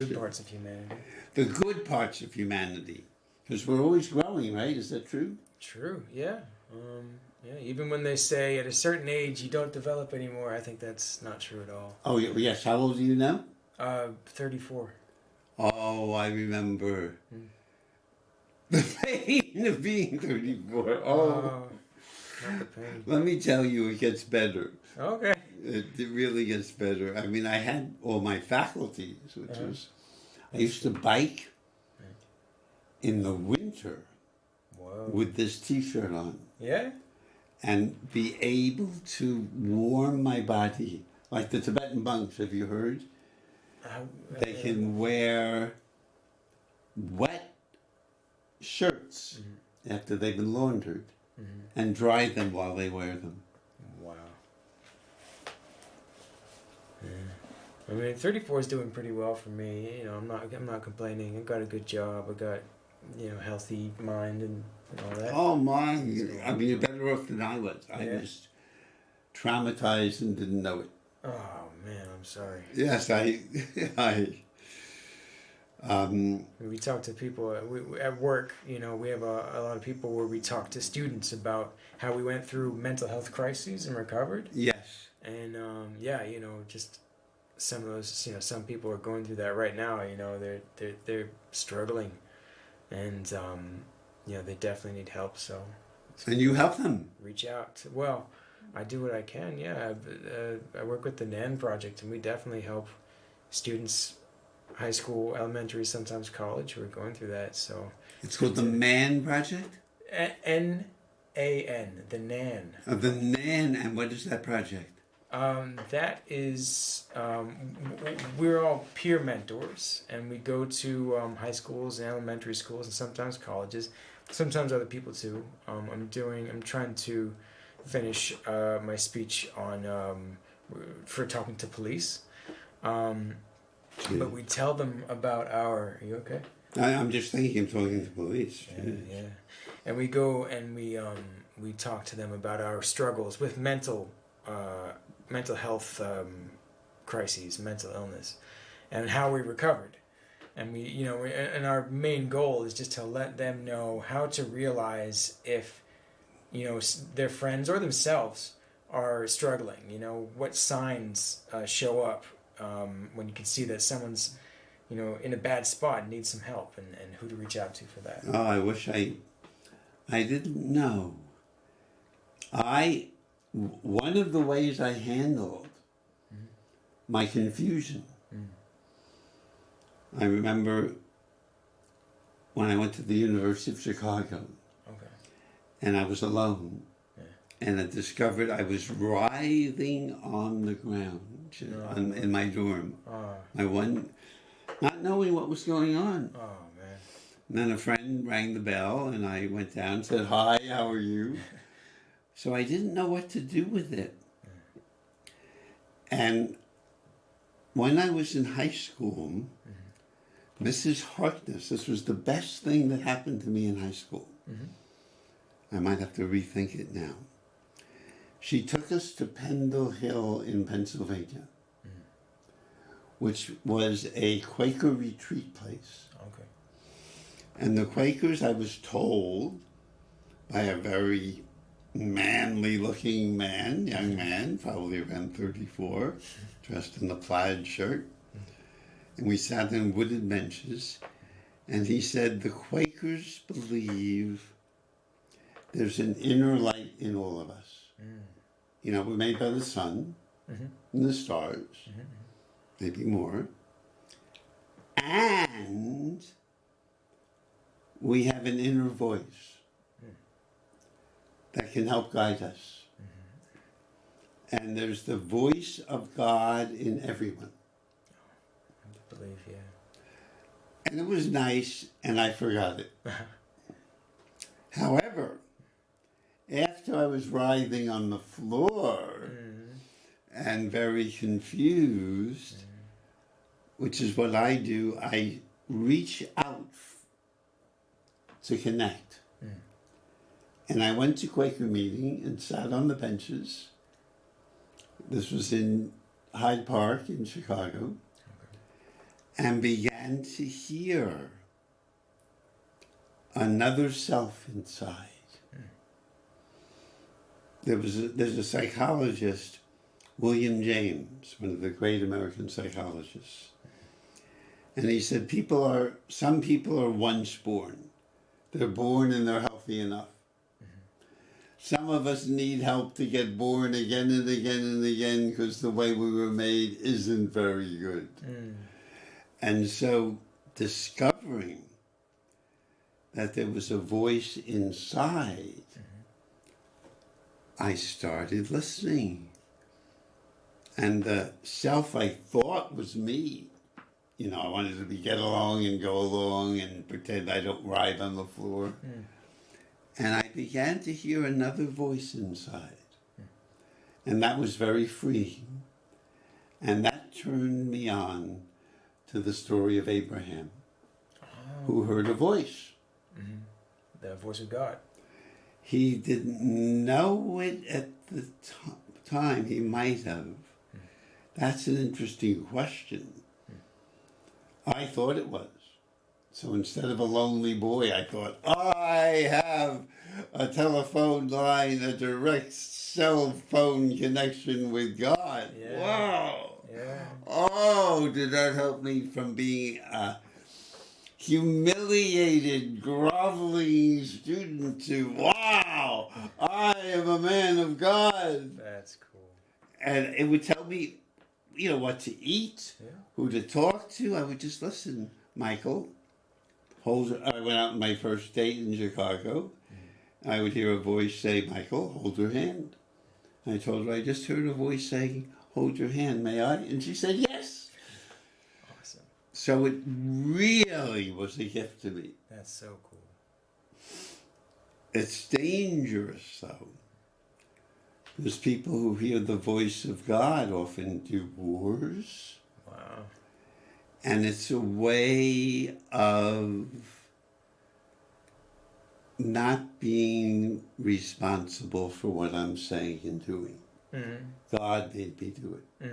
Good parts of humanity. The good parts of humanity. Because we're always growing, right? Is that true? True. Yeah. Yeah. Even when they say at a certain age you don't develop anymore, I think that's not true at all. Oh, yes. How old are you now? 34. Oh, I remember the pain of being 34. Oh, Not the pain. let me tell you, it gets better. Okay. It really gets better. I mean, I had all my faculties, which was, I used to bike in the winter Whoa. with this T-shirt on. Yeah. And be able to warm my body. Like the Tibetan monks, have you heard? They can wear wet shirts after they've been laundered and dry them while they wear them. Wow. Yeah. I mean, 34 is doing pretty well for me. You know, I'm not complaining. I got a good job. I got, healthy mind and all that. Oh my! I mean, you're better off than I was. I was traumatized and didn't know it. Oh man, I'm sorry. Yes, We talk to people at work. You know, we have a lot of people where we talk to students about how we went through mental health crises and recovered. Yes. And just some of those. Some people are going through that right now. They're struggling, and they definitely need help. So. And you help them. Reach out. Well, I do what I can. Yeah, I work with the NAN project, and we definitely help students, high school, elementary, sometimes college, who are going through that. So it's called the MAN project. NAN, the NAN. The NAN, and what is that project? That is, we're all peer mentors, and we go to high schools and elementary schools, and sometimes colleges, sometimes other people too. I'm trying to finish my speech on for talking to police, but we tell them about our. Are you okay? I'm just thinking of talking to police. Yeah. And we go and we talk to them about our struggles with mental health crises, mental illness, and how we recovered. And and our main goal is just to let them know how to realize if, their friends or themselves are struggling. What signs show up when you can see that someone's, in a bad spot and needs some help, and who to reach out to for that. Oh, I wish I didn't know. One of the ways I handled my confusion, I remember when I went to the University of Chicago, and I was alone, and I discovered I was writhing on the ground in my dorm, not knowing what was going on. Oh man! And then a friend rang the bell, and I went down and said, "Hi, how are you?" So I didn't know what to do with it. And when I was in high school, Mrs. Harkness, this was the best thing that happened to me in high school. I might have to rethink it now. She took us to Pendle Hill in Pennsylvania, which was a Quaker retreat place. Okay. And the Quakers, I was told by a very manly looking young man, probably around 34, dressed in a plaid shirt. And we sat on wooden benches, and he said, the Quakers believe there's an inner light in all of us. We're made by the sun and the stars, maybe more. And we have an inner voice that can help guide us. And there's the voice of God in everyone. I believe, yeah. And it was nice, and I forgot it. However, after I was writhing on the floor and very confused, which is what I do, I reach out to connect. And I went to Quaker meeting and sat on the benches. This was in Hyde Park in Chicago. and began to hear another self inside. There's a psychologist, William James, one of the great American psychologists. And he said some people are once born. They're born and they're healthy enough. Some of us need help to get born again and again and again because the way we were made isn't very good. And so discovering that there was a voice inside, I started listening. And the self I thought was me, I wanted to get along and go along and pretend I don't ride on the floor. And I began to hear another voice inside. And that was very freeing. And that turned me on to the story of Abraham, who heard a voice. The voice of God. He didn't know it at the time. He might have. That's an interesting question. I thought it was. So instead of a lonely boy, I thought, I have a telephone line, a direct cell phone connection with God. Yeah. Wow. Yeah. Oh, did that help me from being a humiliated, groveling student to, wow, I am a man of God. That's cool. And it would tell me, what to eat, who to talk to. I would just listen. Michael, I went out on my first date in Chicago. I would hear a voice say, Michael, hold her hand. I told her, I just heard a voice saying, hold your hand, may I? And she said, yes. Awesome. So it really was a gift to me. That's so cool. It's dangerous, though. Because people who hear the voice of God often do wars. Wow. And it's a way of not being responsible for what I'm saying and doing. God made me do it. I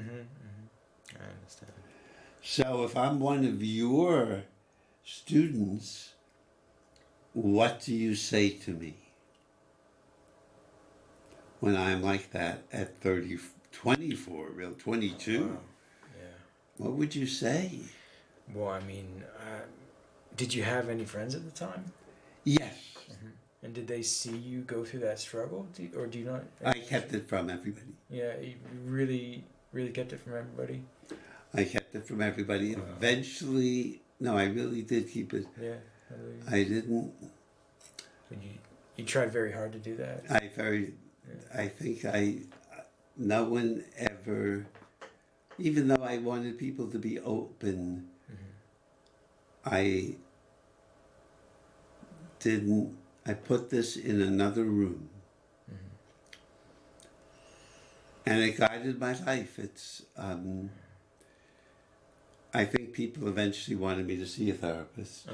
understand. So if I'm one of your students, what do you say to me when I'm like that at 24, 22? Wow. Yeah. What would you say? Well, I mean, did you have any friends at the time? Yes. And did they see you go through that struggle? Or do you not? I kept it from everybody. Yeah, you really, really kept it from everybody? I kept it from everybody. Eventually, no, I really did keep it. Yeah. I didn't. You tried very hard to do that? I think no one ever, even though I wanted people to be open, I didn't. I put this in another room. And it guided my life. It's, I think people eventually wanted me to see a therapist.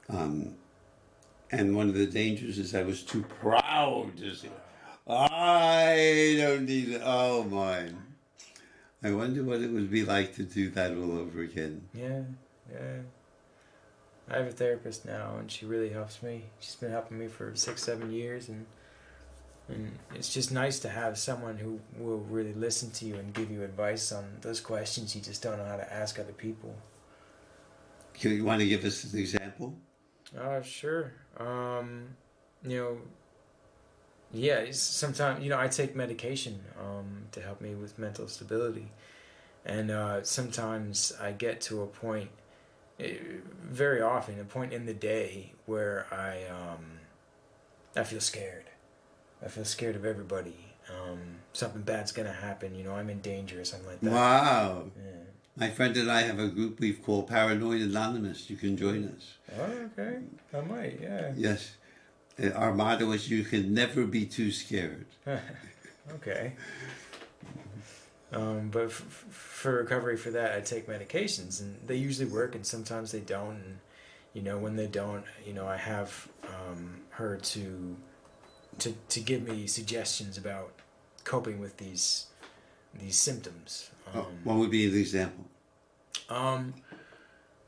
And one of the dangers is I was too proud to see. I don't need it. Oh, my. I wonder what it would be like to do that all over again. Yeah. I have a therapist now, and she really helps me. She's been helping me for 6-7 years, and it's just nice to have someone who will really listen to you and give you advice on those questions you just don't know how to ask other people. You want to give us an example? Sure. Sometimes, I take medication to help me with mental stability. And sometimes I get to a point, very often, a point in the day where I feel scared. I feel scared of everybody. Something bad's going to happen. I'm in danger or something like that. Wow. Yeah. My friend and I have a group we've called Paranoid Anonymous. You can join us. Oh, okay. I might, yeah. Yes. Our motto is you can never be too scared. Okay. But for recovery for that, I take medications, and they usually work, and sometimes they don't. And when they don't, I have her to give me suggestions about coping with these symptoms. What would be an example? Um,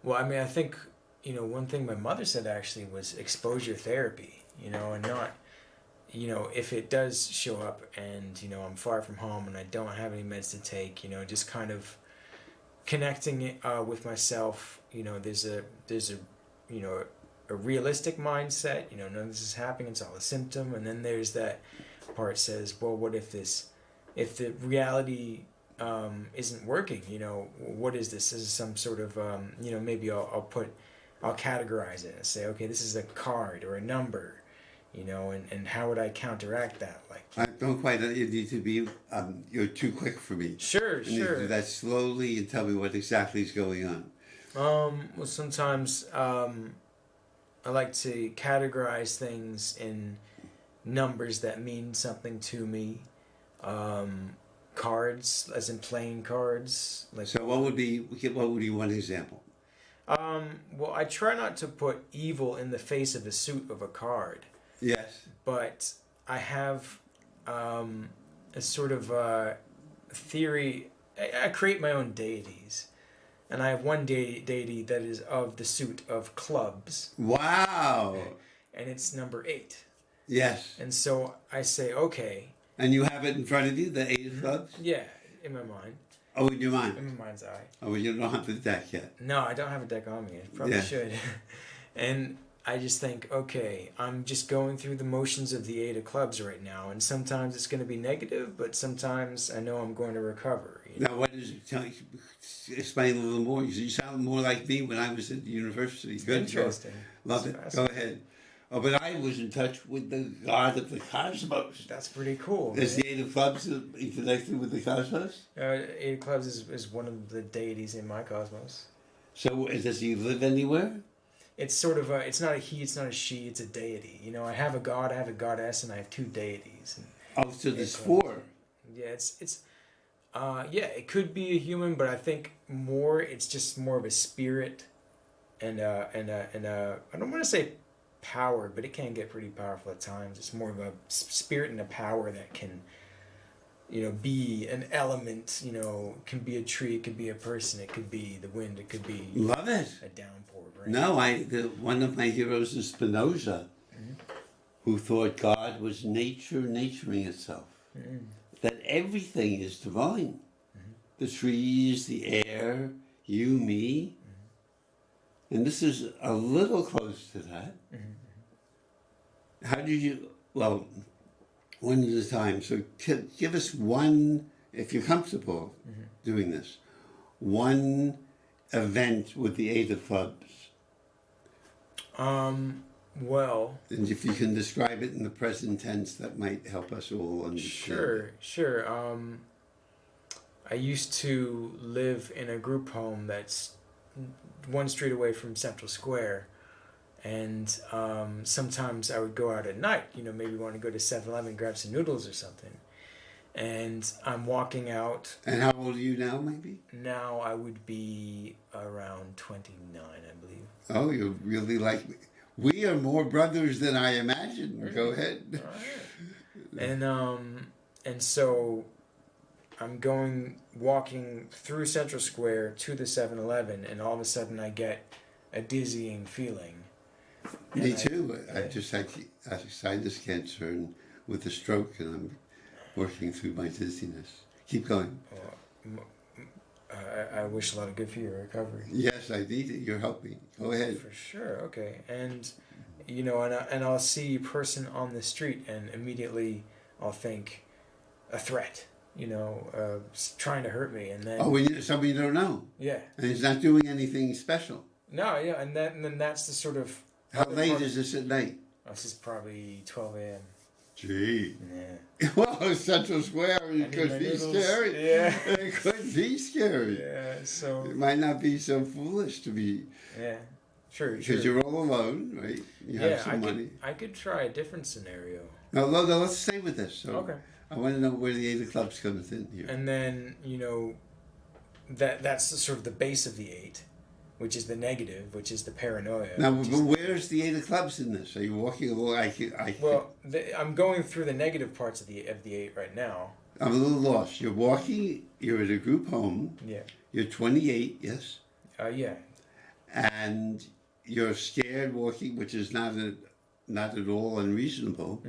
well, I mean, I think, one thing my mother said actually was exposure therapy, and not, if it does show up and, I'm far from home and I don't have any meds to take, just kind of connecting it with myself. There's a, a realistic mindset, none of this is happening, it's all a symptom. And then there's that part says, well, what if the reality isn't working, what is this? This is some sort of, maybe I'll categorize it and say, okay, this is a card or a number, and how would I counteract that? Like, I don't quite. You need to be. You're too quick for me. Sure, You need to sure. do that slowly and tell me what exactly is going on. Well, sometimes I like to categorize things in numbers that mean something to me. Cards, as in playing cards. Like, So what would be one example? well, I try not to put evil in the face of the suit of a card, Yes. but I have a sort of theory. I create my own deities, and I have one deity that is of the suit of clubs, Wow. and it's number 8. Yes. And so I say, okay, And you have it in front of you, the 8 of clubs? yeah, in my mind, Oh, in your mind. in my mind's eye. Oh, well, you don't have the deck yet. No, I don't have a deck on me. I probably Yeah. should. And I just think, okay, I'm just going through the motions of the 8 of clubs right now, and sometimes it's going to be negative, but sometimes I know I'm going to recover. Now, what is it? Explain a little more. You sound more like me when I was at the university. Good. Interesting. Love it. Go ahead. Oh, but I was in touch with the God of the cosmos. That's pretty cool. Is the 8 of clubs connected with the cosmos? 8 of clubs is one of the deities in my cosmos. So does he live anywhere? It's sort of it's not a he, it's not a she, it's a deity. I have a god, I have a goddess, and I have 2 deities. And Oh, so there's 4. yeah, it could be a human, but I think it's just more of a spirit, and I don't want to say power, but it can get pretty powerful at times. It's more of a spirit and a power that can, be an element. Can be a tree, it could be a person, it could be the wind, it could be Love it. a downpour of rain. No, one of my heroes is Spinoza, who thought God was nature naturing itself. That everything is divine. The trees, the air, you, me. And this is a little close to that. How did you, well, one at a time. So give us one, if you're comfortable doing this, one event with the 8 of clubs. Well, And if you can describe it in the present tense, that might help us all understand. Sure. I used to live in a group home that's one street away from Central Square, and sometimes I would go out at night, maybe want to go to 7-Eleven, grab some noodles or something, and I'm walking out. And how old are you now, maybe? Now I would be around 29, I believe. Oh, you're really like me. We are more brothers than I imagined. Really? Go ahead. All right. And so I'm walking through Central Square to the 7-Eleven, and all of a sudden I get a dizzying feeling. Me too. I just had sinus cancer and with a stroke, and I'm working through my dizziness. Keep going. I wish a lot of good for your recovery. Yes, I need it. You're helping. Go ahead. For sure. Okay. And and I'll see a person on the street, and immediately I'll think a threat. Trying to hurt me, and then when you're somebody you don't know, yeah, and he's not doing anything special. no, yeah, and then that's the sort of How late is this at night? This is probably 12 a.m. Gee. Yeah. Well, Central Square, it could be scary. Yeah. It could be scary. Yeah. So. It might not be so foolish to be. Yeah. True. Because you're all alone, right? You have some money. I could try a different scenario. No, let's stay with this. So Okay. I want to know where the 8 of clubs comes in here. And then that's sort of the base of the 8, which is the negative, which is the paranoia. Now, but where's the 8 of clubs in this? Are you walking along? I'm going through the negative parts of the 8 right now. I'm a little lost. You're walking. You're at a group home. Yeah. You're 28. Yes. Yeah. And you're scared walking, which is not at all unreasonable.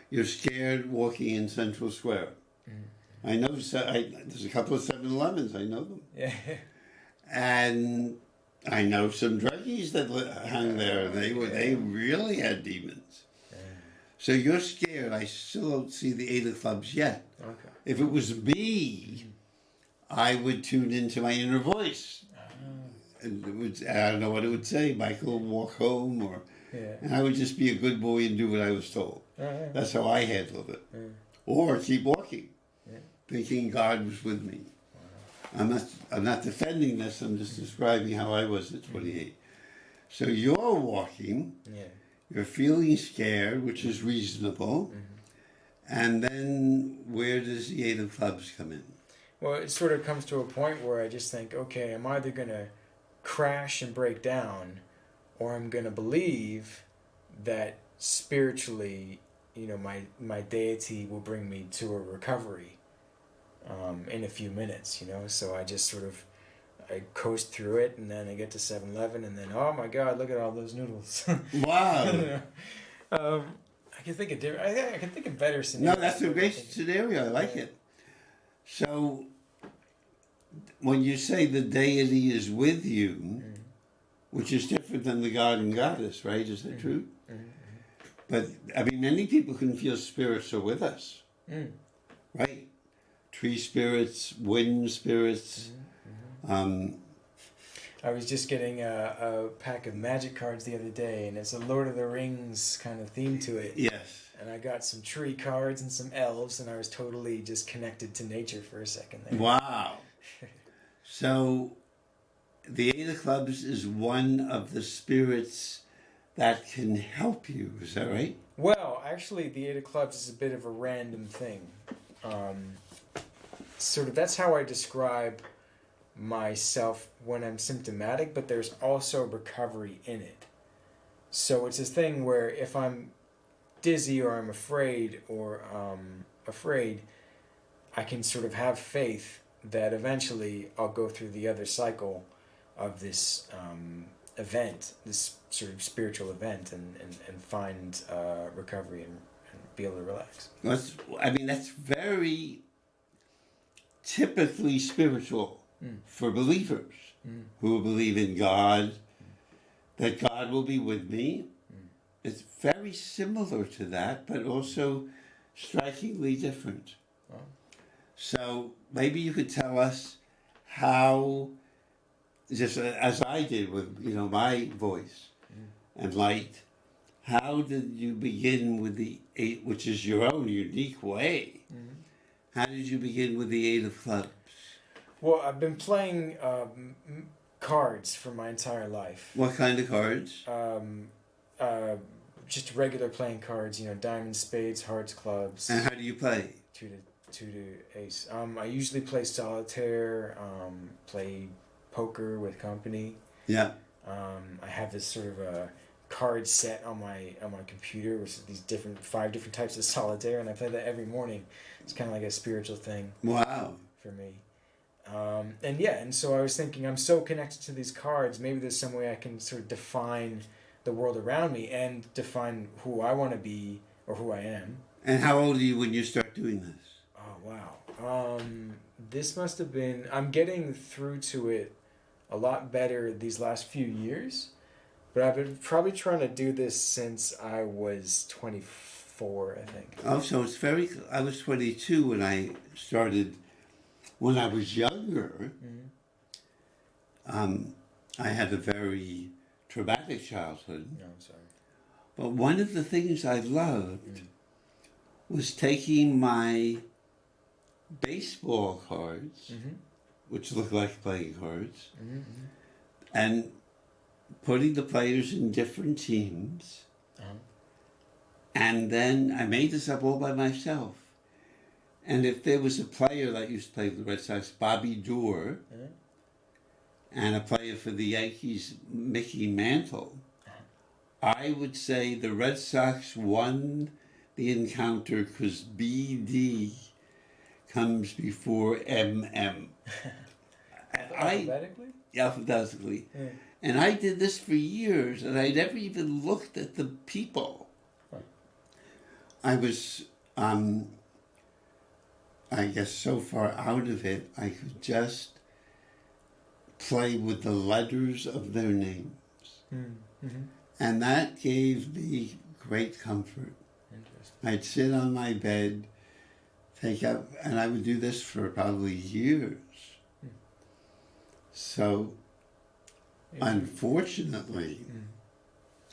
You're scared walking in Central Square. I know there's a couple of 7-Elevens. I know them. Yeah. And I know some druggies that hung there. They really had demons. So you're scared. I still don't see the 8 of clubs yet. Okay. If it was me, I would tune into my inner voice. And I don't know what it would say. Michael, walk home, and I would just be a good boy and do what I was told. That's how I handled it. Or keep walking, thinking God was with me. I'm not defending this. I'm just describing how I was at 28. So you're walking. You're feeling scared, which is reasonable. And then where does the 8 of clubs come in? Well, it sort of comes to a point where I just think, okay, I'm either going to crash and break down, or I'm going to believe that spiritually, my deity will bring me to a recovery in a few minutes, So I just I coast through it, and then I get to 7-Eleven, and then, oh my God, look at all those noodles. Wow. I can think of I can think of better scenarios. No, that's a great scenario. I like it. So, when you say the deity is with you, which is different than the god and goddess, right? Is that true? But, I mean, many people can feel spirits are with us, right? Tree spirits, wind spirits. I was just getting a pack of magic cards the other day, and it's a Lord of the Rings kind of theme to it. Yes. And I got some tree cards and some elves, and I was totally just connected to nature for a second there. Wow. So, the 8 of clubs is one of the spirits that can help you. Is that right? Well, actually, the 8 of clubs is a bit of a random thing. That's how I describe myself when I'm symptomatic, but there's also recovery in it. So it's this thing where if I'm dizzy or I'm afraid I can sort of have faith that eventually I'll go through the other cycle of this event, this sort of spiritual event, and find recovery and be able to relax. That's very typically spiritual for believers who believe in God, that God will be with me. It's very similar to that, but also strikingly different. Oh. So maybe you could tell us how, just as I did with my voice and light, how did you begin with the 8, which is your own unique way? How did you begin with the 8 of clubs? Well, I've been playing cards for my entire life. What kind of cards? Just regular playing cards, diamonds, spades, hearts, clubs. And how do you play? Two to ace. I usually play solitaire, play poker with company. Yeah. I have this sort of a card set on my computer with these 5 different types of solitaire, and I play that every morning. It's kind of like a spiritual thing. Wow. For me. And so I was thinking, I'm so connected to these cards, maybe there's some way I can sort of define the world around me and define who I want to be or who I am. And how old are you when you start doing this? Oh, wow. This must have been, I'm getting through to it a lot better these last few years, but I've been probably trying to do this since I was 24, I think. Oh, so I was 22 when I started. When I was younger, I had a very traumatic childhood. No, I'm sorry. But one of the things I loved was taking my baseball cards, which look like playing cards, and putting the players in different teams. And then I made this up all by myself. And if there was a player that used to play for the Red Sox, Bobby Doerr, and a player for the Yankees, Mickey Mantle, I would say the Red Sox won the encounter because BD comes before MM. Alphabetically? alphabetically. Yeah. And I did this for years, and I never even looked at the people. Huh. I was, I guess, so far out of it, I could just play with the letters of their names. Mm-hmm. And that gave me great comfort. Interesting. I'd sit on my bed, take up, and I would do this for probably years. So, unfortunately,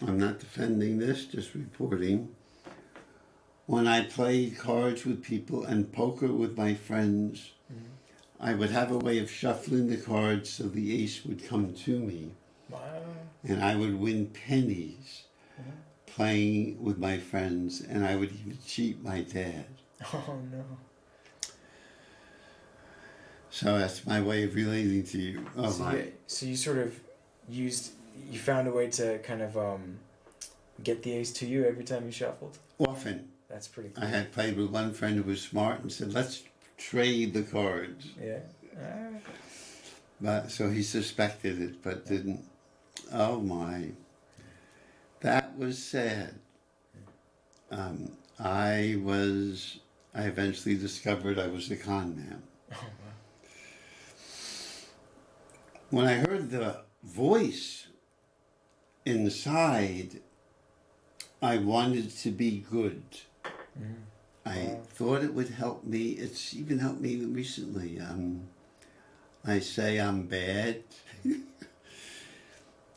I'm not defending this, just reporting. When I played cards with people and poker with my friends, I would have a way of shuffling the cards so the ace would come to me. Wow. And I would win pennies playing with my friends, and I would even cheat my dad. Oh no. So that's my way of relating to you. Oh So, my. so you sort of you found a way to kind of get the ace to you every time you shuffled? Often. That's pretty cool. I had played with one friend who was smart and said, let's trade the cards. Yeah. But so he suspected it, but didn't. Oh my. That was sad. I eventually discovered I was a con man. Oh, wow. When I heard the voice inside, I wanted to be good. I thought it would help me. It's even helped me recently. I say I'm bad.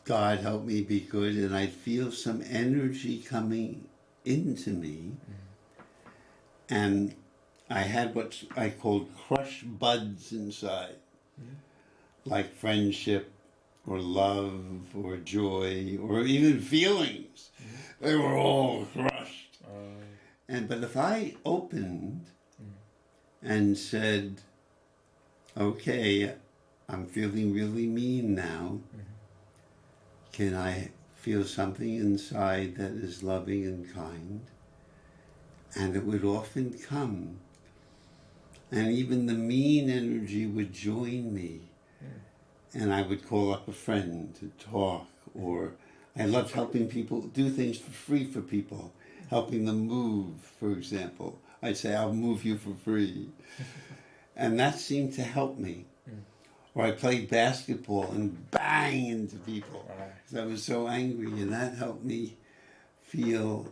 God help me be good, and I'd feel some energy coming into me. And I had what I called crush buds inside, like friendship or love or joy or even feelings. They were all crushed. But if I opened and said, okay, I'm feeling really mean now, can I feel something inside that is loving and kind? And it would often come. And even the mean energy would join me. And I would call up a friend to talk, or I loved helping people do things for free for people, helping them move, for example. I'd say, I'll move you for free. And that seemed to help me. Or I played basketball and bang into people because I was so angry, and that helped me feel,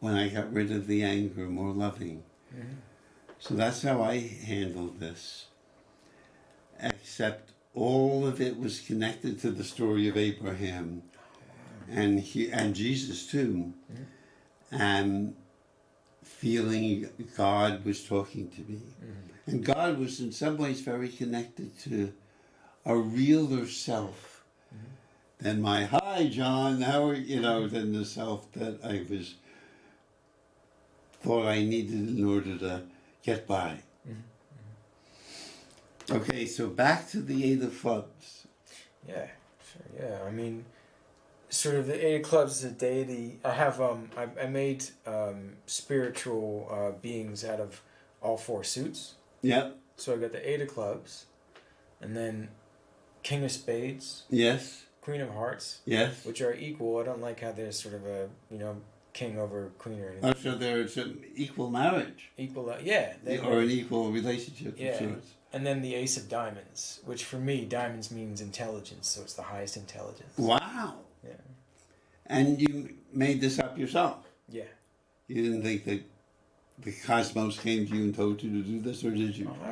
when I got rid of the anger, more loving. So that's how I handled this. Except all of it was connected to the story of Abraham and Jesus too, and feeling God was talking to me. And God was in some ways very connected to a realer self than my, hi John, how are you, than the self that I thought I needed in order to get by. Okay, so back to the Eight of Clubs. Yeah, sure. Yeah, I mean, sort of the Eight of Clubs is a deity. I have I made spiritual beings out of all four suits. Yep. So I got the Eight of Clubs, and then King of Spades. Yes. Queen of Hearts. Yes. Which are equal. I don't like how there's sort of a king over queen or anything. Oh, so there's an equal marriage. Equal, yeah. Or an equal relationship of sorts. And then the Ace of Diamonds, which for me, diamonds means intelligence, so it's the highest intelligence. Wow. Yeah. And you made this up yourself? Yeah. You didn't think that the cosmos came to you and told you to do this, or did you? I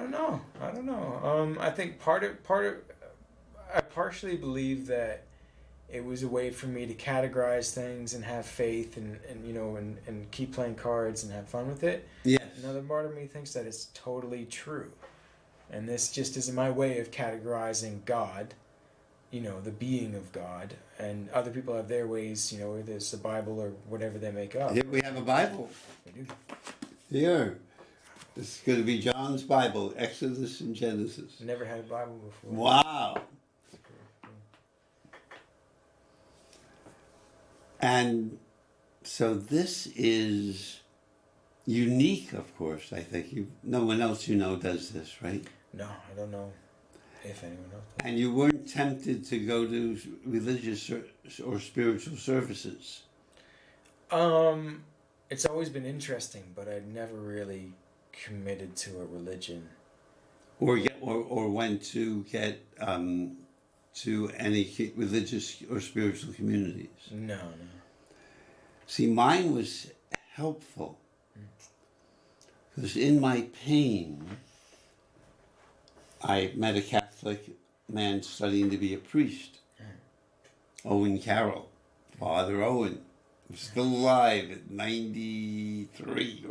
don't know. I think part of I partially believe that it was a way for me to categorize things and have faith and keep playing cards and have fun with it. Yes. Another part of me thinks that it's totally true. And this just is my way of categorizing God, the being of God. And other people have their ways, whether it's the Bible or whatever they make up. Here we have a Bible. We do. Here. This is going to be John's Bible, Exodus and Genesis. Never had a Bible before. Wow. And so this is unique, of course, I think. No one else does this, right? No, I don't know. if anyone else does. And you weren't tempted to go to religious or spiritual services? It's always been interesting, but I'd never really committed to a religion. Or went to get to any religious or spiritual communities? No. See, mine was helpful. Because in my pain, I met a Catholic man studying to be a priest. Owen Carroll, Father Owen, who's still alive at 93.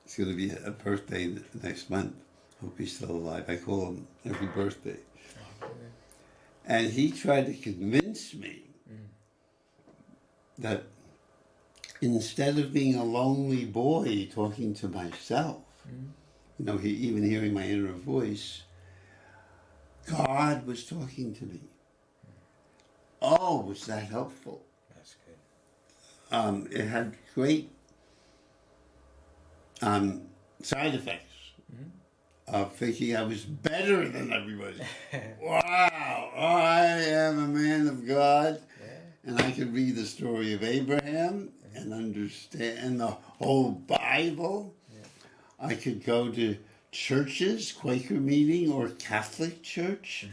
It's going to be a birthday next month. Hope he's still alive. I call him every birthday. And he tried to convince me that instead of being a lonely boy talking to myself, even hearing my inner voice, God was talking to me. Oh, was that helpful? That's good. It had great side effects of thinking I was better than everybody. Wow, I am a man of God, and I could read the story of Abraham and understand the whole Bible. I could go to churches, Quaker meeting or Catholic church.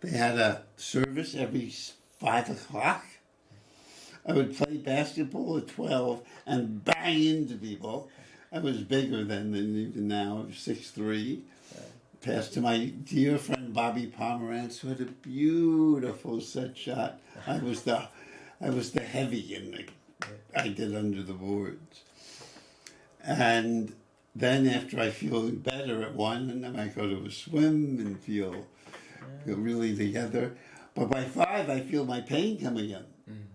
They had a service every 5 o'clock. I would play basketball at 12 and bang into people. I was bigger then than even now. I was 6'3". Passed to my dear friend Bobby Pomerantz, who had a beautiful set shot. I was the heavy in the. I did under the boards. And then after I feel better at 1, and then I go to a swim and feel really together. But by 5, I feel my pain coming in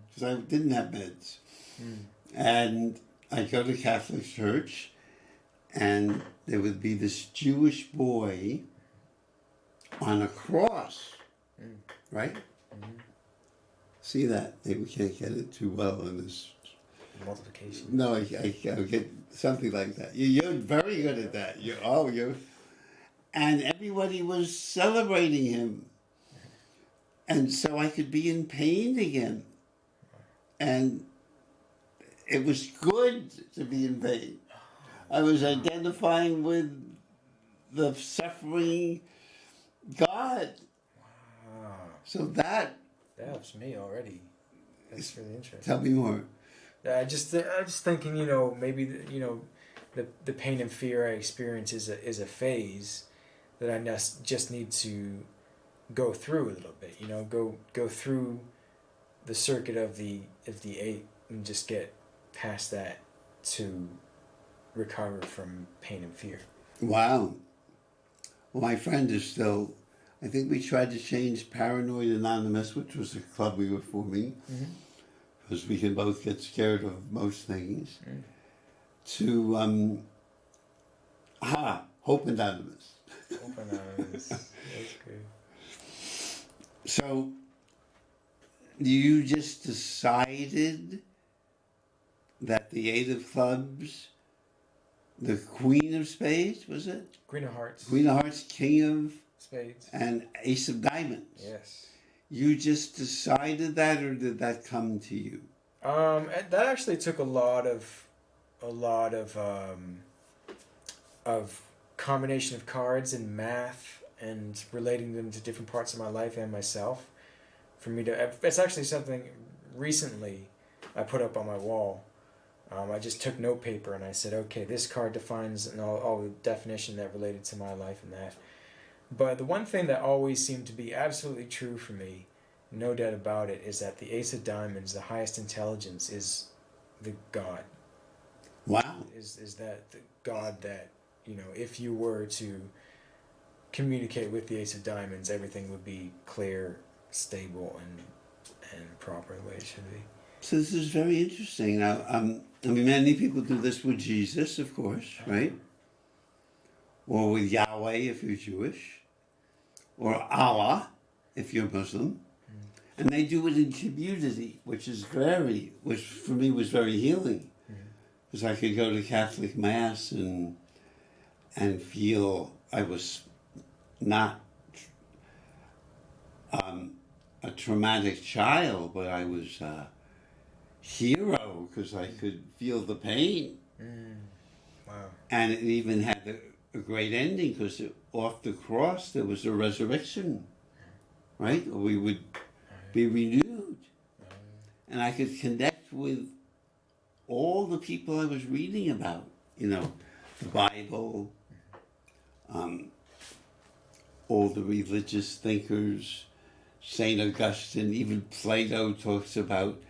because I didn't have meds. And I go to Catholic church, and there would be this Jewish boy on a cross, right? See that? Maybe we can't get it too well in this. Multiplication. No, I get something like that. You're very good at that. And everybody was celebrating him. And so I could be in pain again. And it was good to be in pain. I was identifying with the suffering God. Wow. So that helps me already. That's really interesting. Tell me more. I just thinking, maybe the pain and fear I experience is a phase that I just need to go through a little bit. Go through the circuit of the 8 and just get past that to recover from pain and fear. Wow. Well, my friend is still. I think we tried to change Paranoid Anonymous, which was a club we were forming. Because we can both get scared of most things, to Hope Anonymous. Hope Anonymous. That's good. So, you just decided that the 8 of Clubs, the Queen of Spades, was it? Queen of Hearts. Queen of Hearts, King of Spades, and Ace of Diamonds. Yes. You just decided that, or did that come to you? That actually took a lot of combination of cards and math and relating them to different parts of my life and myself. For me to, it's actually something recently I put up on my wall. I just took note paper and I said, okay, this card defines all the definition that related to my life and that. But the one thing that always seemed to be absolutely true for me, no doubt about it, is that the Ace of Diamonds, the highest intelligence, is the God. Wow. Is that the God that, if you were to communicate with the Ace of Diamonds, everything would be clear, stable, and proper the way it should be. So this is very interesting. Now, many people do this with Jesus, of course, right? Or with Yahweh if you're Jewish, or Allah if you're Muslim. And they do it in community, which for me was very healing. Because I could go to Catholic Mass and feel I was not a traumatic child, but I was a hero because I could feel the pain. Wow. And it even had a great ending because off the cross there was a resurrection, right? We would be renewed. And I could connect with all the people I was reading about, you know, the Bible, all the religious thinkers, St. Augustine, even Plato talks about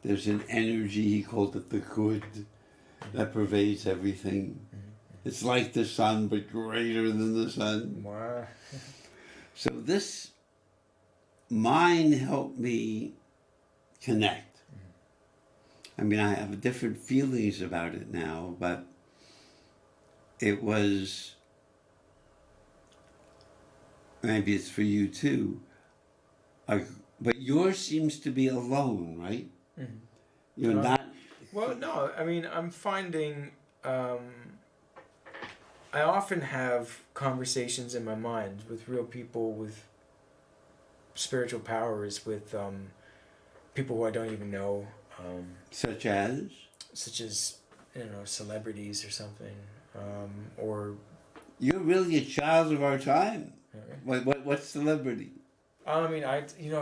there's an energy, he called it the good, that pervades everything. It's like the sun, but greater than the sun. Wow. So this mind helped me connect. I mean, I have different feelings about it now, but it was, maybe it's for you too, but yours seems to be alone, right? Mm-hmm. You're not... Well, no, I mean, I'm finding, I often have conversations in my mind with real people, with spiritual powers, with people who I don't even know. Such as? Such as, you know, celebrities or something. Or... You're really a child of our time. What celebrity? I mean,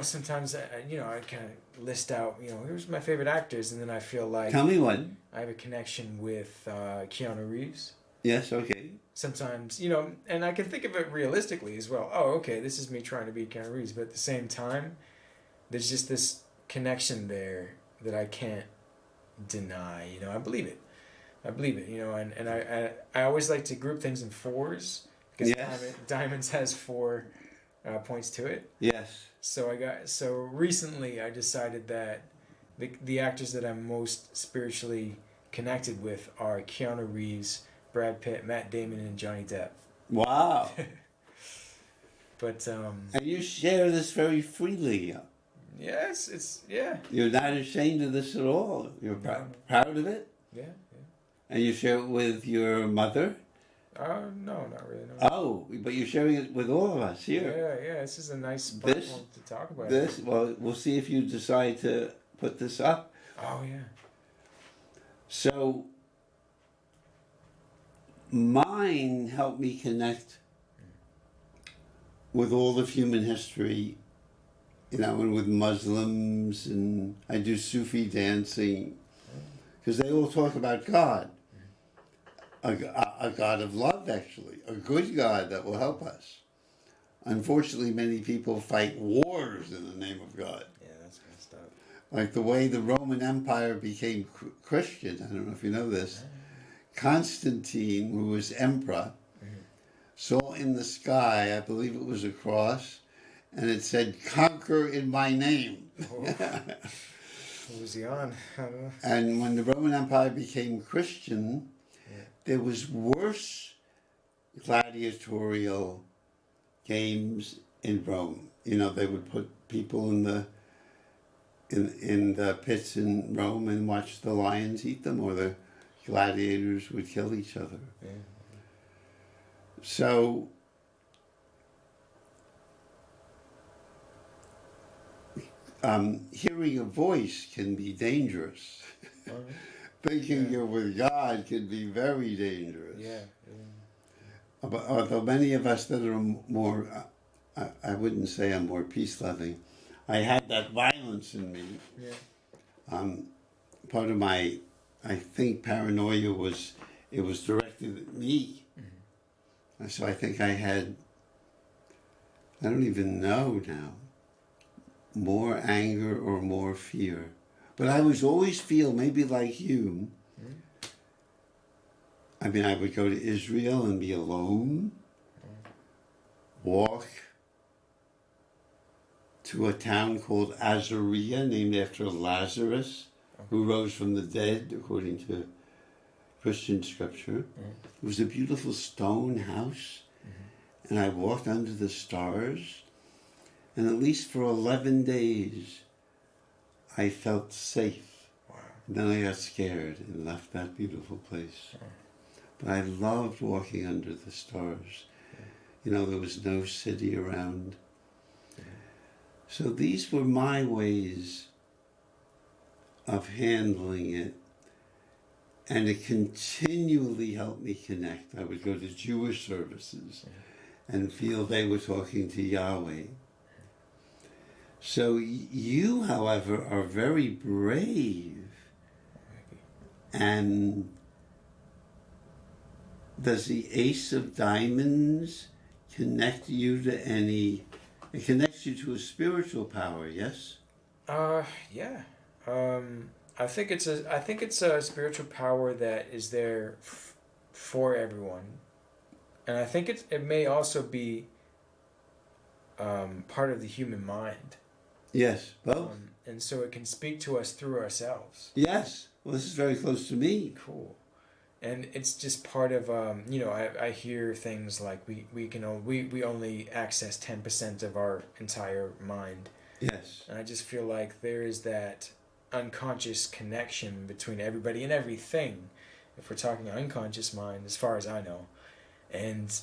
sometimes, I kind of list out, here's my favorite actors, and then I feel like... Tell me one. I have a connection with Keanu Reeves. Yes, okay. Sometimes, and I can think of it realistically as well. Oh, okay, this is me trying to be Keanu Reeves, but at the same time, there's just this connection there that I can't deny. I believe it. And I always like to group things in fours, because yes. Diamonds has 4 points to it. Yes. So recently I decided that the actors that I'm most spiritually connected with are Keanu Reeves, Brad Pitt, Matt Damon, and Johnny Depp. Wow. But and you share this very freely. Yes, yeah. You're not ashamed of this at all. You're proud of it. Yeah. And you share it with your mother. No, not really. No. Oh, but you're sharing it with all of us here. Yeah. This is a nice platform to talk about. Well, we'll see if you decide to put this up. Oh yeah. So, mine helped me connect with all of human history, and with Muslims, and I do Sufi dancing, because they all talk about God. A God of love, actually. A good God that will help us. Unfortunately, many people fight wars in the name of God. Yeah, that's messed up. Like the way the Roman Empire became Christian. I don't know if you know this. Constantine, who was emperor, saw in the sky, I believe it was a cross, and it said, "Conquer in my name." Oh. Who was he on? I don't know. And when the Roman Empire became Christian, there was worse gladiatorial games in Rome. They would put people in the pits in Rome and watch the lions eat them, or the gladiators would kill each other. Yeah. So hearing a voice can be dangerous. Thinking you're with God can be very dangerous. Yeah. Although many of us that are more, I wouldn't say I'm more peace-loving, I had that violence in me. Yeah. Part of my, I think, paranoia was directed at me. So I think I had, I don't even know now, more anger or more fear. But I would always feel, maybe like you, I mean, I would go to Israel and be alone, walk to a town called Azariah, named after Lazarus, who rose from the dead, according to Christian scripture. It was a beautiful stone house, and I walked under the stars, and at least for 11 days, I felt safe. Wow. Then I got scared and left that beautiful place. But I loved walking under the stars. There was no city around. So these were my ways of handling it. And it continually helped me connect. I would go to Jewish services and feel they were talking to Yahweh. So you, however, are very brave. And does the Ace of Diamonds connect you to any... It connects you to a spiritual power, yes? Yeah. I think it's a spiritual power that is there for everyone, and I think it may also be part of the human mind. Yes, both. And so it can speak to us through ourselves. Yes. Well, this is very close to me. Cool. And it's just part of I hear things like we only access 10% of our entire mind. Yes. And I just feel like there is that unconscious connection between everybody and everything, if we're talking unconscious mind, as far as I know. And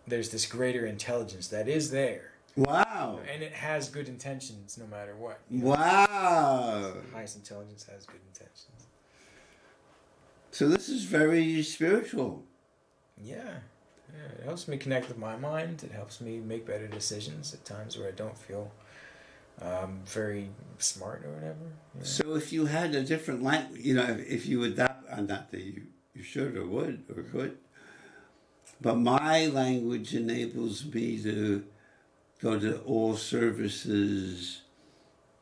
there's this greater intelligence that is there. Wow. And it has good intentions no matter what. Wow. The highest intelligence has good intentions. So this is very spiritual. Yeah. It helps me connect with my mind. It helps me make better decisions at times where I don't feel very smart or whatever. Yeah. So if you had a different language, if you adopt, not that you should or would or could, but my language enables me to go to all services,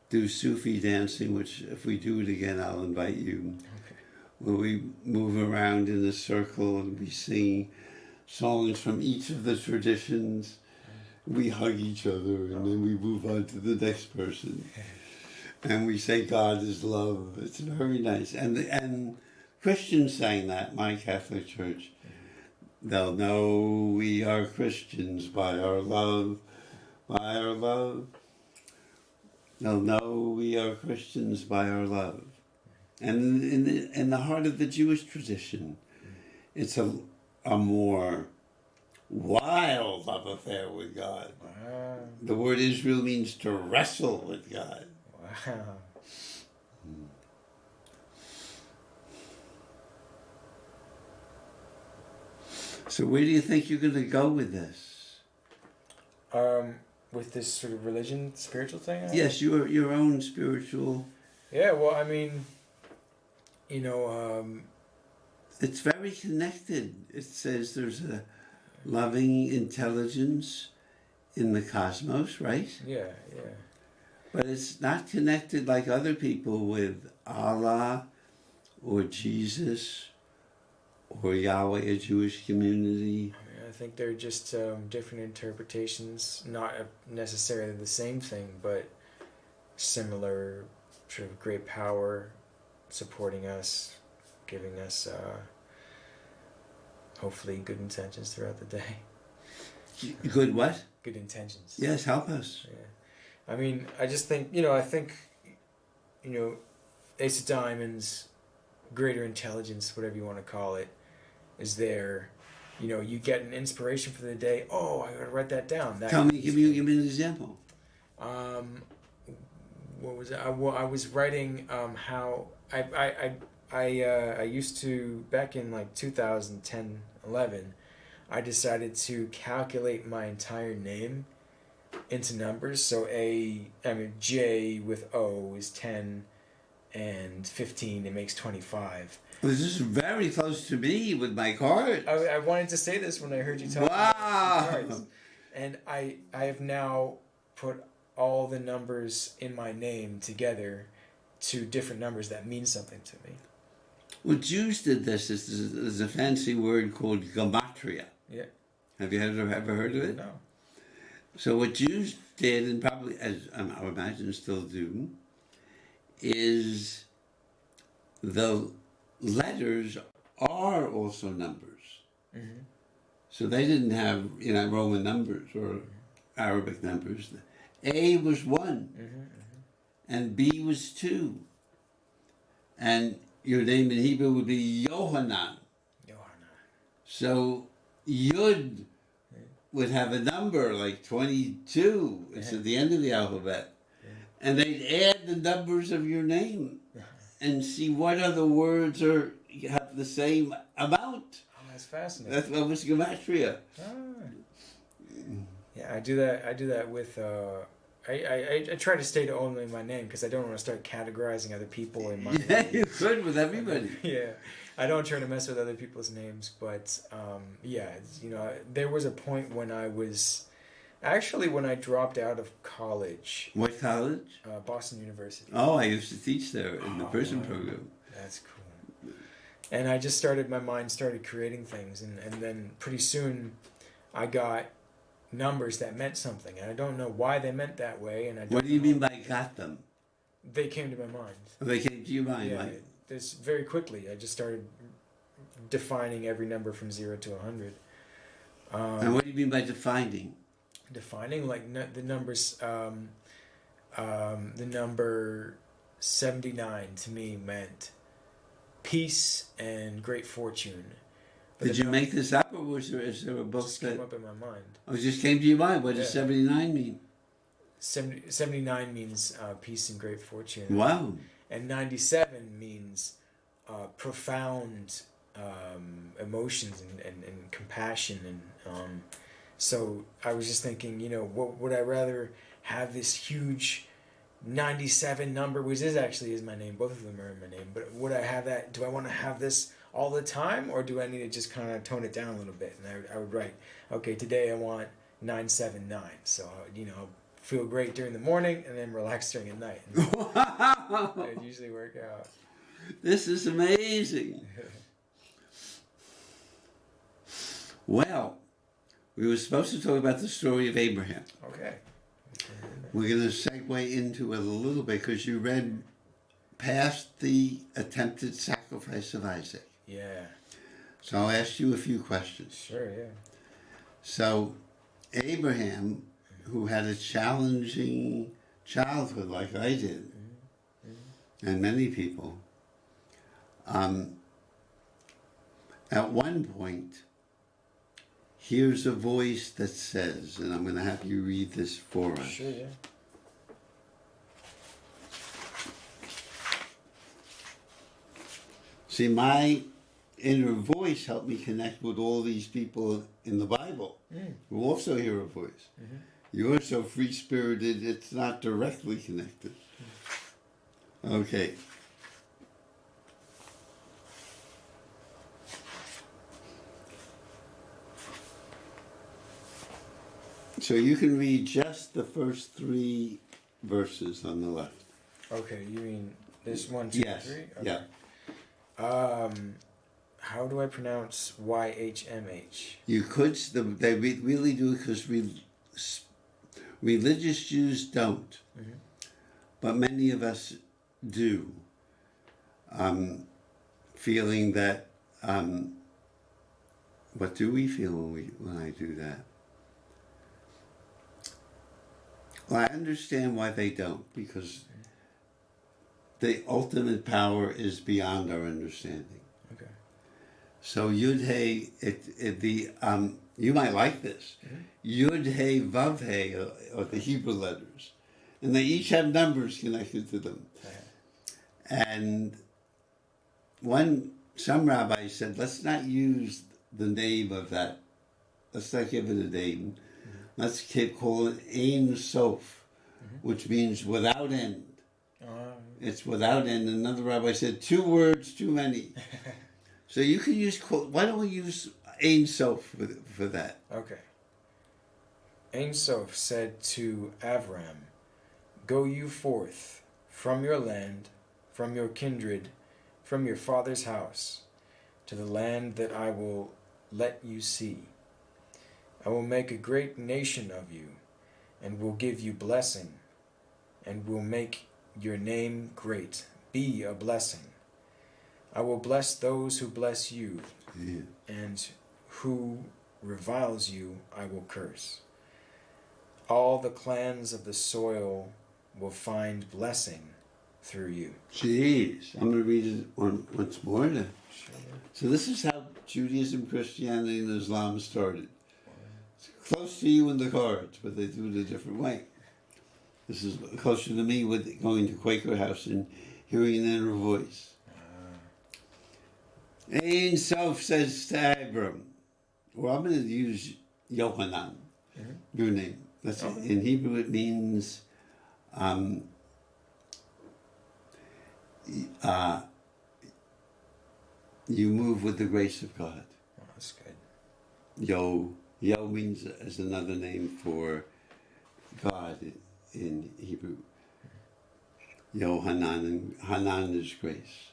do Sufi dancing, which if we do it again, I'll invite you. Okay. Where we move around in a circle and we sing songs from each of the traditions. We hug each other and then we move on to the next person. And we say God is love. It's very nice. And Christians sang that, my Catholic Church. They'll know we are Christians by our love, by our love. They'll know we are Christians by our love. And in the heart of the Jewish tradition, it's a more wild love affair with God. Wow. The word Israel means to wrestle with God. Wow. So where do you think you're going to go with this? With this sort of religion, spiritual thing? Yes, your own spiritual... Yeah, well, I mean, it's very connected. It says there's a loving intelligence in the cosmos, right? Yeah. But it's not connected like other people with Allah or Jesus or Yahweh, a Jewish community. I think they're just different interpretations, not necessarily the same thing, but similar sort of great power supporting us, giving us hopefully good intentions throughout the day. Good what? Good intentions. Yes, help us. Yeah. I mean, I just think, Ace of Diamonds, greater intelligence, whatever you want to call it, is there. You get an inspiration for the day. Oh, I gotta write that down. Give me an example. What was it? I was writing how I used to, back in like 2010, 11, I decided to calculate my entire name into numbers. So J with O is 10 and 15, it makes 25. This is very close to me with my cards. I wanted to say this when I heard you talk about cards. And I have now put all the numbers in my name together to different numbers that mean something to me. Well, Jews did this. There's a fancy word called gematria. Yeah. Have you ever heard of it? No. So what Jews did, and probably, as I imagine still do, is the letters are also numbers. Mm-hmm. So they didn't have, Roman numbers or Arabic numbers. A was 1, and B was 2. And your name in Hebrew would be Yohanan. So Yud would have a number like 22. It's at the end of the alphabet. and they'd add the numbers of your name and see what other words have the same amount. Oh, that's fascinating. That's what was gematria. Ah. Yeah, I do that with. I try to stay to only my name because I don't want to start categorizing other people in my Yeah, name. you could with everybody. Yeah, I don't try to mess with other people's names, but yeah, there was a point when I was actually when I dropped out of college. What college? Boston University. Oh, I used to teach there in the prison wow. program. That's cool. And I just my mind started creating things, and then pretty soon I got numbers that meant something, and I don't know why they meant that way. And I don't What do you know. mean by got them? They came to my mind. They came to your mind, Yeah, right? this very quickly. I just started defining every number from 0 to 100. And what do you mean by defining? Defining like the numbers. The number 79 to me meant peace and great fortune. But Did you make this up, or is there a book just that... came up in my mind. Oh, it just came to your mind. What does 79 mean? 79 means peace and great fortune. Wow. And 97 means profound emotions and compassion. And so I was just thinking, what would I rather have this huge 97 number, which is my name. Both of them are in my name. But would I have that? Do I want to have this all the time, or do I need to just kind of tone it down a little bit? And I would write, okay, today I want 979. So feel great during the morning and then relax during the night. Wow. It usually work out. This is amazing. Well, we were supposed to talk about the story of Abraham. Okay. We're going to segue into it a little bit because you read past the attempted sacrifice of Isaac. Yeah. So I'll ask you a few questions. Sure, yeah. So Abraham, who had a challenging childhood like I did, and many people, at one point hears a voice that says, and I'm going to have you read this for us. Sure, yeah. See, my inner voice helped me connect with all these people in the Bible who also hear a voice. Mm-hmm. You're so free-spirited, it's not directly connected. Okay. So you can read just the first 3 verses on the left. Okay, you mean this 1, 2, Yes. 3? Okay. Yeah. How do I pronounce YHMH? You could, they really do it because religious Jews don't, but many of us do, feeling that, what do we feel when I do that? Well, I understand why they don't, because the ultimate power is beyond our understanding. Okay. So Yud Hey, you might like this. Yud Hey Vav Hey are the Hebrew letters, and they each have numbers connected to them. And some rabbis said, let's not use the name of that. Let's not give it a name. Let's call it Ein Sof, which means without end. It's without end. Another rabbi said 2 words too many. So you can use, why don't we use Ein Sof for that? Okay. Ein Sof said to Avram, "Go you forth from your land, from your kindred, from your father's house, to the land that I will let you see. I will make a great nation of you, and will give you blessing, and will make your name great. Be a blessing. I will bless those who bless you, and who reviles you I will curse. All the clans of the soil will find blessing through you." Jeez, I'm going to read it once more. So this is how Judaism, Christianity, and Islam started. It's close to you in the cards, but they do it a different way. This is closer to me with going to Quaker House and hearing an inner voice. Ein Sof says to Abram, well, I'm going to use Yohanan, your name. That's in Hebrew it means you move with the grace of God. Oh, that's good. Yo means as another name for God in Hebrew. Yohanan, and Hanan is grace.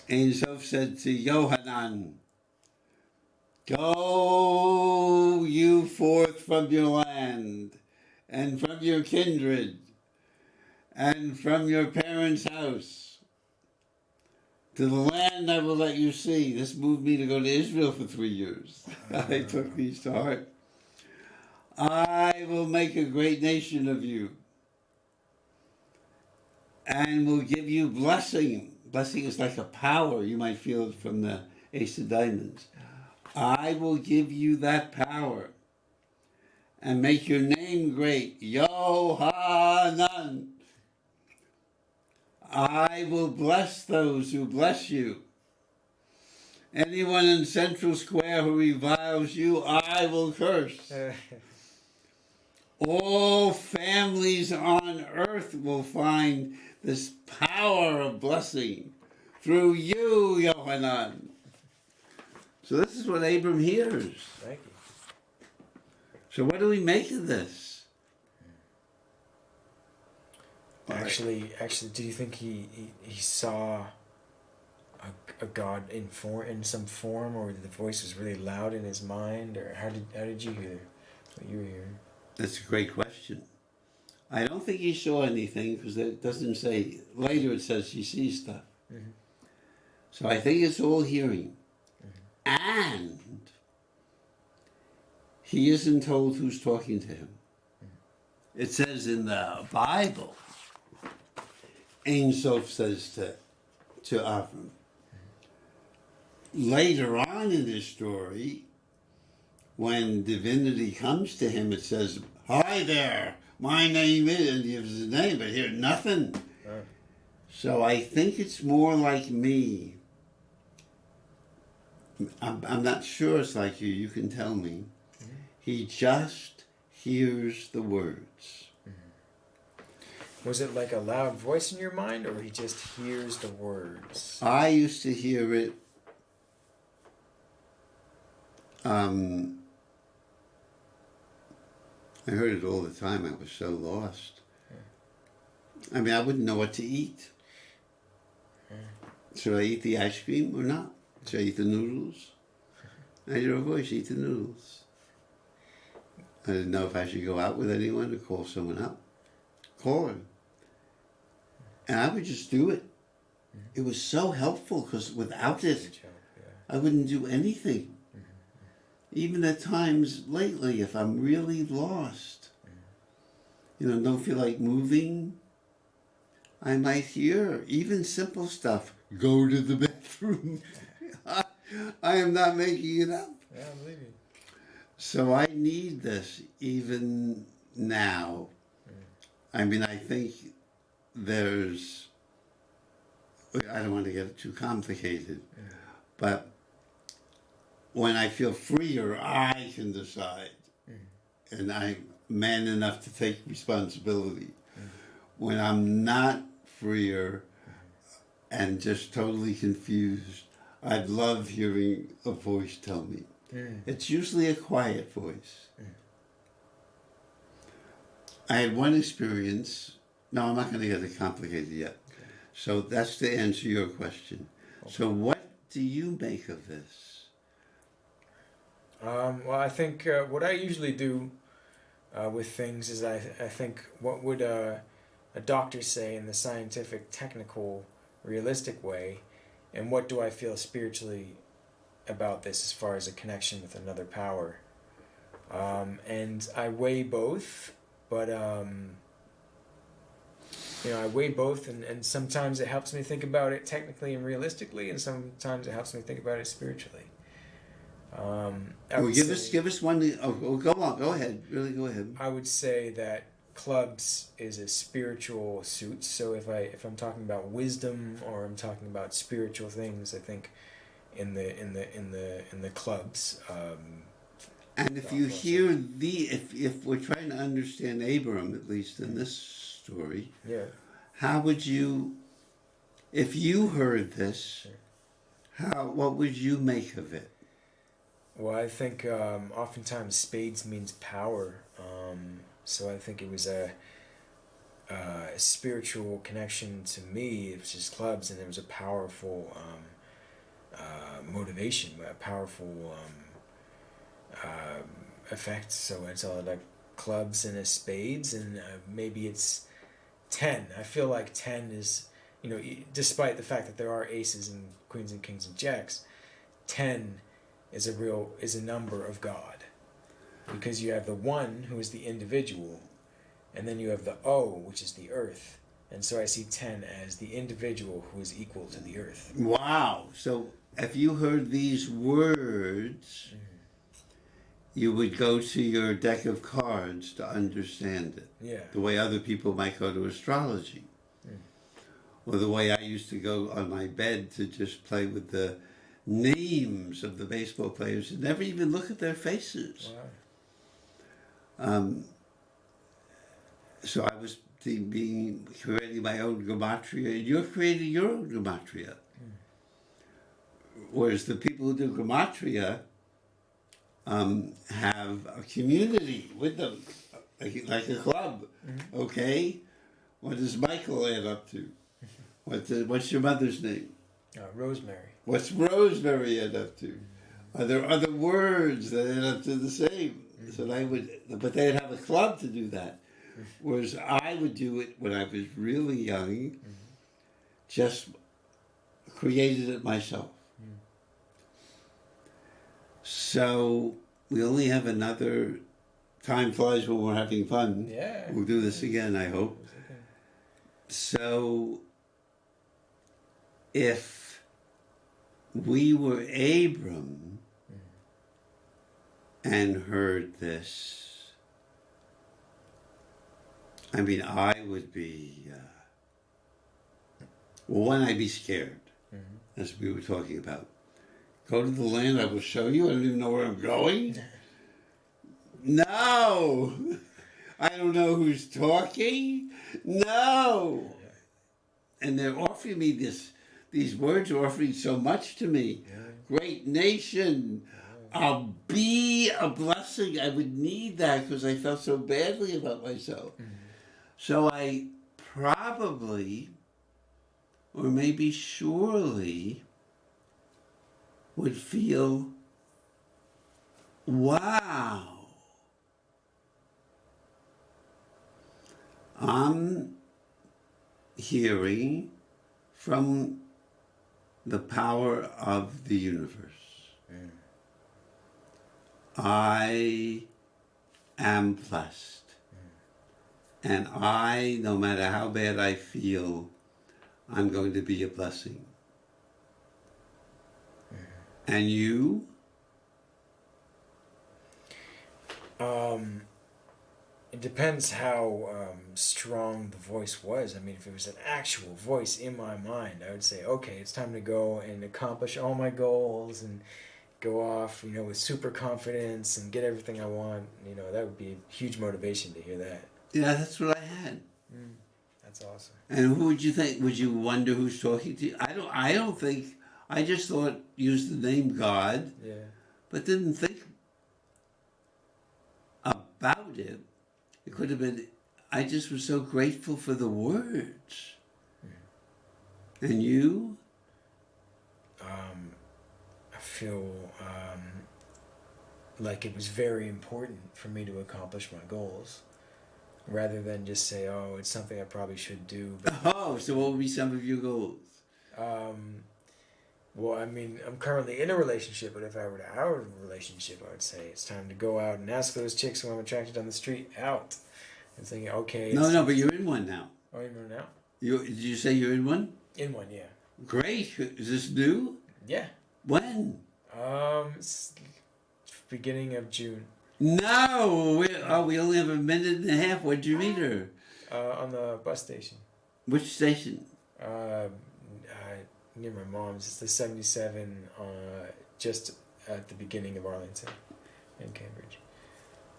Ein Sof said to Yohanan, go you forth from your land, and from your kindred, and from your parents' house, to the land I will let you see. This moved me to go to Israel for 3 years. I took these to heart. I will make a great nation of you, and will give you blessing. Blessing is like a power. You might feel it from the Ace of Diamonds. I will give you that power and make your name great. Yohanan. I will bless those who bless you. Anyone in Central Square who reviles you, I will curse. All families on earth will find this power of blessing through you, Yohanan. So this is what Abram hears. Thank you. So what do we make of this? Actually, do you think he saw a God in some form, or the voice was really loud in his mind, or how did you hear what you were hearing? That's a great question. I don't think he saw anything because it doesn't say. Later it says he sees stuff. Mm-hmm. So I think it's all hearing. Mm-hmm. And he isn't told who's talking to him. Mm-hmm. It says in the Bible, Ein Sof says to Avram. Mm-hmm. Later on in this story, when divinity comes to him, it says, hi there, my name is, and he gives his name, but here, nothing. Right. So I think it's more like me. I'm not sure it's like you. You can tell me. Mm-hmm. He just hears the words. Mm-hmm. Was it like a loud voice in your mind, or he just hears the words? I used to hear it. I heard it all the time. I was so lost. Yeah. I mean, I wouldn't know what to eat. Yeah. Should I eat the ice cream or not? Should I eat the noodles? I hear a voice, eat the noodles. I didn't know if I should go out with anyone or call someone up. Call her. And I would just do it. Mm-hmm. It was so helpful because without it, I wouldn't do anything. Even at times lately, if I'm really lost, don't feel like moving, I might hear even simple stuff, go to the bathroom. I am not making it up. Yeah, I believe you. So I need this even now. I mean, I think there's, I don't want to get it too complicated, but when I feel freer, I can decide. And I'm man enough to take responsibility. When I'm not freer and just totally confused, I'd love hearing a voice tell me. It's usually a quiet voice. I had one experience. No, I'm not going to get it complicated yet. Okay. So that's to answer your question. Okay. So what do you make of this? Well, I think what I usually do with things is I think, what would a doctor say in the scientific, technical, realistic way, and what do I feel spiritually about this as far as a connection with another power? And I weigh both, but I weigh both, and sometimes it helps me think about it technically and realistically, and sometimes it helps me think about it spiritually. I would give say, us one. Go on. Go ahead. Really, go ahead. I would say that clubs is a spiritual suit. So if I'm talking about wisdom or I'm talking about spiritual things, I think in the clubs. And if you hear if we're trying to understand Abram, at least in this story, Yeah. how would you, if you heard this, what would you make of it? Well, I think oftentimes spades means power. So I think it was a spiritual connection to me. It was just clubs, and there was a powerful motivation, a powerful effect. So it's all like clubs and a spades, and maybe it's 10. I feel like 10 is, despite the fact that there are aces and queens and kings and jacks, 10 is a number of God, because you have the 1 who is the individual, and then you have the O, which is the earth, and so I see 10 as the individual who is equal to the earth. Wow! So if you heard these words, you would go to your deck of cards to understand it. Yeah. The way other people might go to astrology, or the way I used to go on my bed to just play with the names of the baseball players and never even look at their faces. Wow. So I was creating my own gematria, and you're creating your own gematria. Whereas the people who do gematria have a community with them, like a club. Okay, what does Michael add up to? What's your mother's name? Rosemary. What's Rosemary add up to? Are there other words that add up to the same? So but they'd have a club to do that. Whereas I would do it when I was really young, just created it myself. So we only have another, time flies when we're having fun. Yeah. We'll do this again, I hope. Okay. So if we were Abram and heard this, I mean, I would be, one, I'd be scared, as we were talking about. Go to the land I will show you. I don't even know where I'm going. No! I don't know who's talking. No! And they're offering me these words are offering so much to me. Great nation. I'll be a blessing. I would need that because I felt so badly about myself. So I probably, or maybe surely, would feel, wow, I'm hearing from the power of the universe. I am blessed. And I, no matter how bad I feel, I'm going to be a blessing. And you? It depends how strong the voice was. I mean, if it was an actual voice in my mind, I would say, okay, it's time to go and accomplish all my goals and go off, with super confidence and get everything I want. That would be a huge motivation to hear that. Yeah, that's what I had. That's awesome. And who would you think? Would you wonder who's talking to you? I don't think. I just thought, use the name God, but didn't think about it. It could have been, I just was so grateful for the words. And you? I feel like it was very important for me to accomplish my goals, rather than just say, oh, it's something I probably should do. But so what would be some of your goals? Well, I mean, I'm currently in a relationship, but if I were to out of a relationship, I would say it's time to go out and ask those chicks who I'm attracted on the street out. And saying, okay. No, but you're in one now. Oh, you're in now? Did you say you're in one? In one, yeah. Great. Is this new? Yeah. When? beginning of June. No! We only have a minute and a half. Where'd you meet her? On the bus station. Which station? Near my mom's. It's the 77, just at the beginning of Arlington in Cambridge.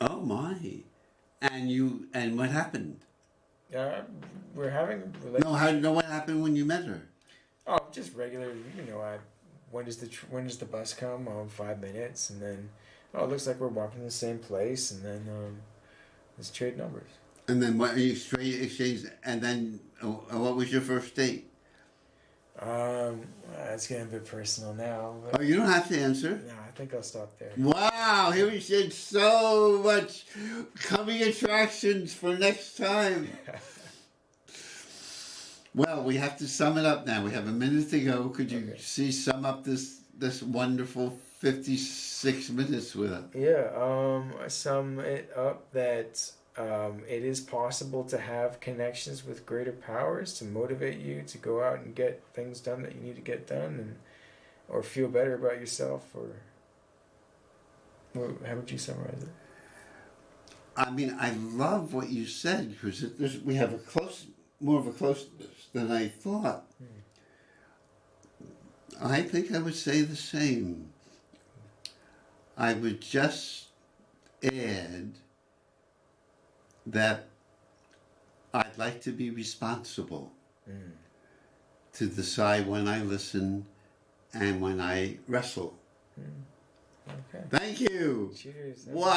Oh my! And what happened? We're having What happened when you met her? Oh, just regular. When does the bus come? 5 minutes, and then it looks like we're walking to the same place, and then let's trade numbers. And then what? You straight exchange, and then what was your first date? It's getting a bit personal now. But Oh, you don't have to answer. no, I think I'll stop there. Wow, here we said so much coming attractions for next time. Well, we have to sum it up now. We have a minute to go. Could you sum up this wonderful 56 minutes with us? Yeah, sum it up that it is possible to have connections with greater powers to motivate you to go out and get things done that you need to get done, or feel better about yourself, or how would you summarize it? I mean, I love what you said because we have more of a closeness than I thought. I think I would say the same. I would just add that I'd like to be responsible to decide when I listen and when I wrestle. Okay. Thank you. Cheers. Wow.